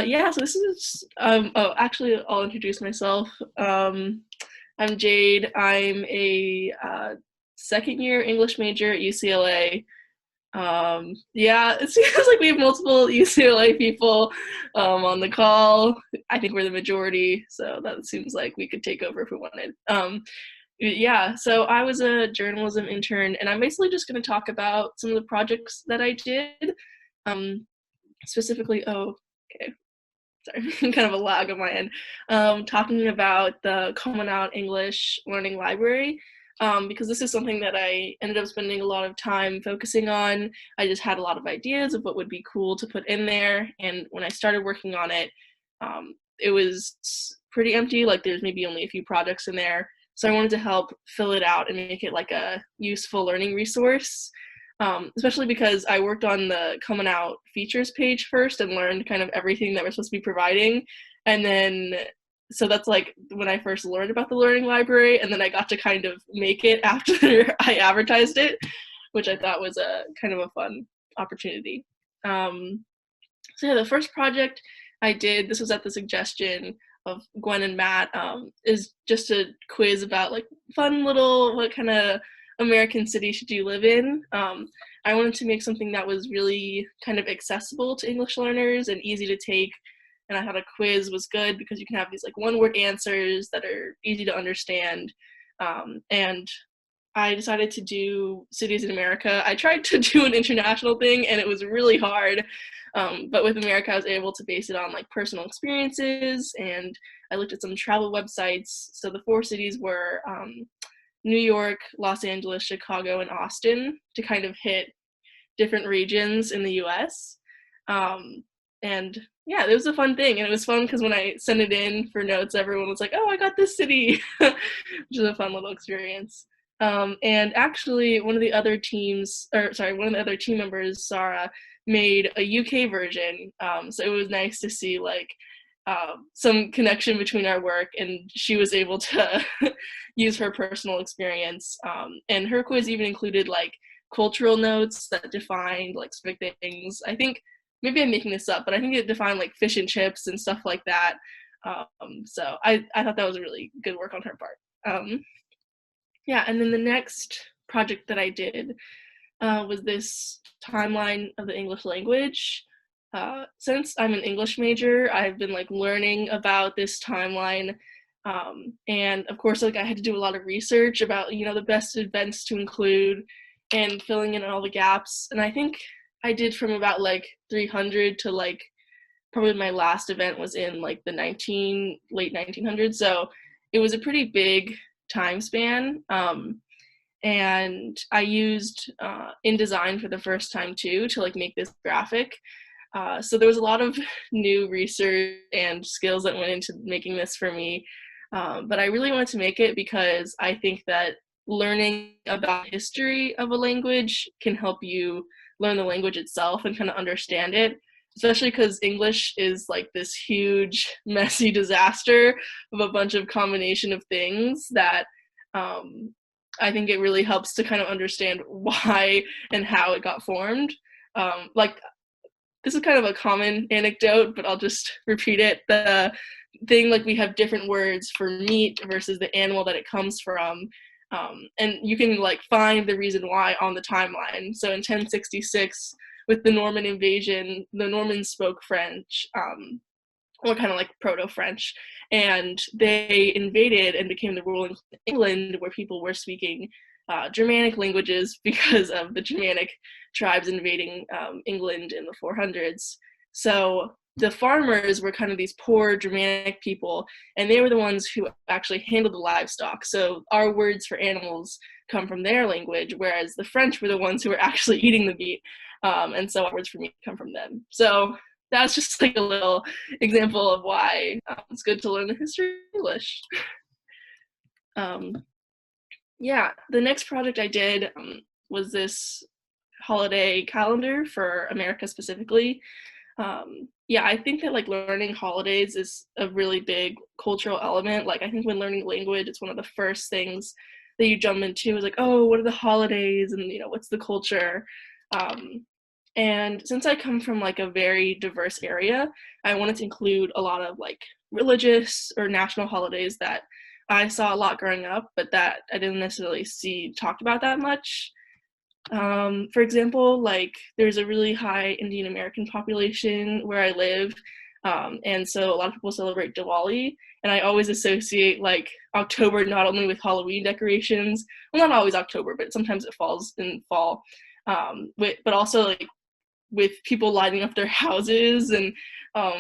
Yeah, so this is oh, actually, I'll introduce myself. I'm Jade. I'm a second year English major at UCLA. Yeah, it seems like we have multiple UCLA people on the call. I think we're the majority, so that seems like we could take over if we wanted. Yeah, so I was a journalism intern, and I'm basically just going to talk about some of the projects that I did. Um, Specifically, oh, okay, sorry, kind of a lag on my end, talking about the Common Out English Learning Library, because this is something that I ended up spending a lot of time focusing on. I just had a lot of ideas of what would be cool to put in there, and when I started working on it, it was pretty empty, like there's maybe only a few projects in there, so I wanted to help fill it out and make it like a useful learning resource. Especially because I worked on the Coming Out features page first and learned kind of everything that we're supposed to be providing. And then, so that's like when I first learned about the learning library, and then I got to kind of make it after I advertised it, which I thought was a kind of a fun opportunity. So yeah, the first project I did, this was at the suggestion of Gwen and Matt, is just a quiz about like fun little, what kind of American city should you live in? I wanted to make something that was really kind of accessible to English learners and easy to take. And I thought a quiz was good because you can have these like one-word answers that are easy to understand. And I decided to do cities in America. I tried to do an international thing and it was really hard. But with America, I was able to base it on like personal experiences, and I looked at some travel websites. So the four cities were New York, Los Angeles, Chicago, and Austin, to kind of hit different regions in the US. And yeah, it was a fun thing. And it was fun because when I sent it in for notes, everyone was like, oh, I got this city, which is a fun little experience. And actually, one of the other team members, Sarah, made a UK version. So it was nice to see like some connection between our work, and she was able to use her personal experience. And her quiz even included like cultural notes that defined like specific things. I think maybe I'm making this up, but I think it defined like fish and chips and stuff like that. So I thought that was a really good work on her part. Yeah, and then the next project that I did was this timeline of the English language. Since I'm an English major, I've been like learning about this timeline. And of course, like I had to do a lot of research about, the best events to include and filling in all the gaps. And I think I did from about like 300 to like probably my last event was in like the late 1900s. So it was a pretty big time span. And I used InDesign for the first time too to like make this graphic. So there was a lot of new research and skills that went into making this for me. But I really wanted to make it because I think that learning about history of a language can help you learn the language itself and kind of understand it, especially because English is like this huge, messy disaster of a bunch of combination of things that I think it really helps to kind of understand why and how it got formed. Like, this is kind of a common anecdote, but I'll just repeat it. The thing, like, we have different words for meat versus the animal that it comes from. And you can like find the reason why on the timeline. So in 1066, with the Norman invasion, the Normans spoke French, or kind of like Proto-French, and they invaded and became the ruling England, where people were speaking Germanic languages because of the Germanic tribes invading England in the 400s. So the farmers were kind of these poor Germanic people, and they were the ones who actually handled the livestock. So our words for animals come from their language, whereas the French were the ones who were actually eating the meat. And so our words for meat come from them. So that's just like a little example of why it's good to learn the history of English. Yeah, the next project I did was this holiday calendar for America specifically. Yeah, I think that like learning holidays is a really big cultural element. Like I think when learning language, it's one of the first things that you jump into is like, oh, what are the holidays, and what's the culture? And since I come from like a very diverse area, I wanted to include a lot of like religious or national holidays that I saw a lot growing up, but that I didn't necessarily see talked about that much. For example, like there's a really high Indian American population where I live, and so a lot of people celebrate Diwali, and I always associate like October not only with Halloween decorations, well, not always October, but sometimes it falls in fall, but also like with people lighting up their houses and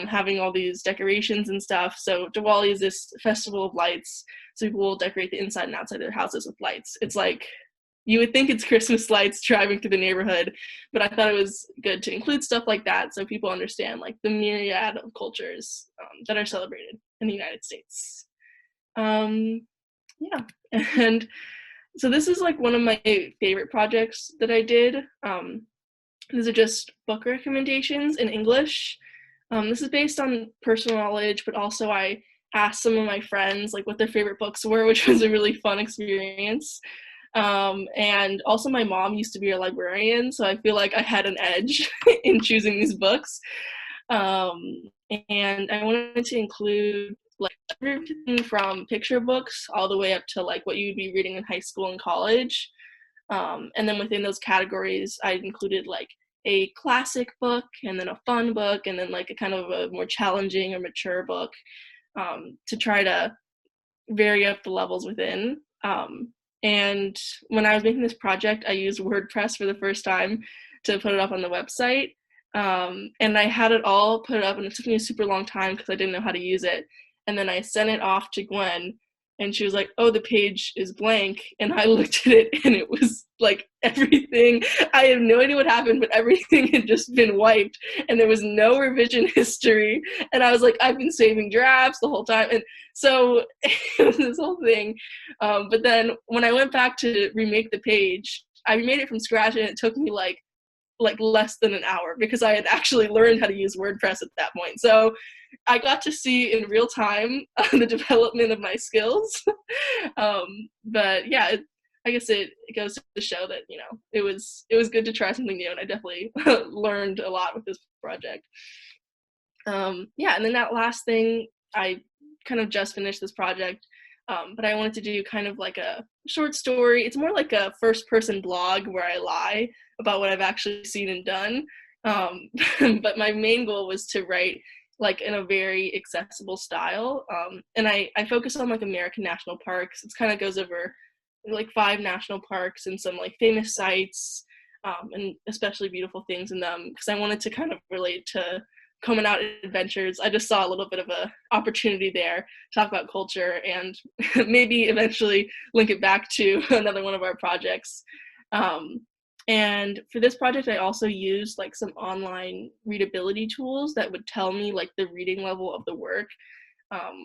having all these decorations and stuff. So Diwali is this festival of lights. So people will decorate the inside and outside of their houses with lights. It's like you would think it's Christmas lights driving through the neighborhood, but I thought it was good to include stuff like that so people understand like the myriad of cultures that are celebrated in the United States. Yeah, and so this is like one of my favorite projects that I did. These are just book recommendations in English. This is based on personal knowledge, but also I asked some of my friends like what their favorite books were, which was a really fun experience. And also my mom used to be a librarian, so I feel like I had an edge in choosing these books. And I wanted to include like everything from picture books all the way up to like what you'd be reading in high school and college. And then within those categories, I included like a classic book and then a fun book and then like a kind of a more challenging or mature book, to try to vary up the levels within. And when I was making this project, I used WordPress for the first time to put it up on the website. And I had it all put up, and it took me a super long time because I didn't know how to use it. And then I sent it off to Gwen, and she was like, "Oh, the page is blank." And I looked at it, and it was like everything. I have no idea what happened, but everything had just been wiped, and there was no revision history. And I was like, I've been saving drafts the whole time. And so it was this whole thing. But then when I went back to remake the page, I remade it from scratch, and it took me like less than an hour because I had actually learned how to use WordPress at that point. So I got to see in real time the development of my skills. But yeah, I guess it goes to show that, you know, it was good to try something new, and I definitely learned a lot with this project. Yeah, and then that last thing, I kind of just finished this project, but I wanted to do kind of like a short story. It's more like a first-person blog where I lie about what I've actually seen and done. But my main goal was to write like in a very accessible style. And I focus on like American national parks. It kind of goes over like 5 national parks and some like famous sites, and especially beautiful things in them, because I wanted to kind of relate to coming out adventures. I just saw a little bit of a opportunity there, talk about culture, and maybe eventually link it back to another one of our projects. And for this project, I also used like some online readability tools that would tell me like the reading level of the work,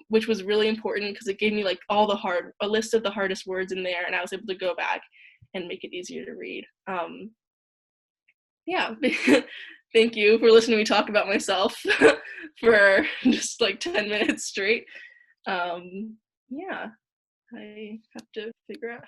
which was really important because it gave me like a list of the hardest words in there, and I was able to go back and make it easier to read. Yeah, thank you for listening to me talk about myself for just like 10 minutes straight. Yeah, I have to figure out how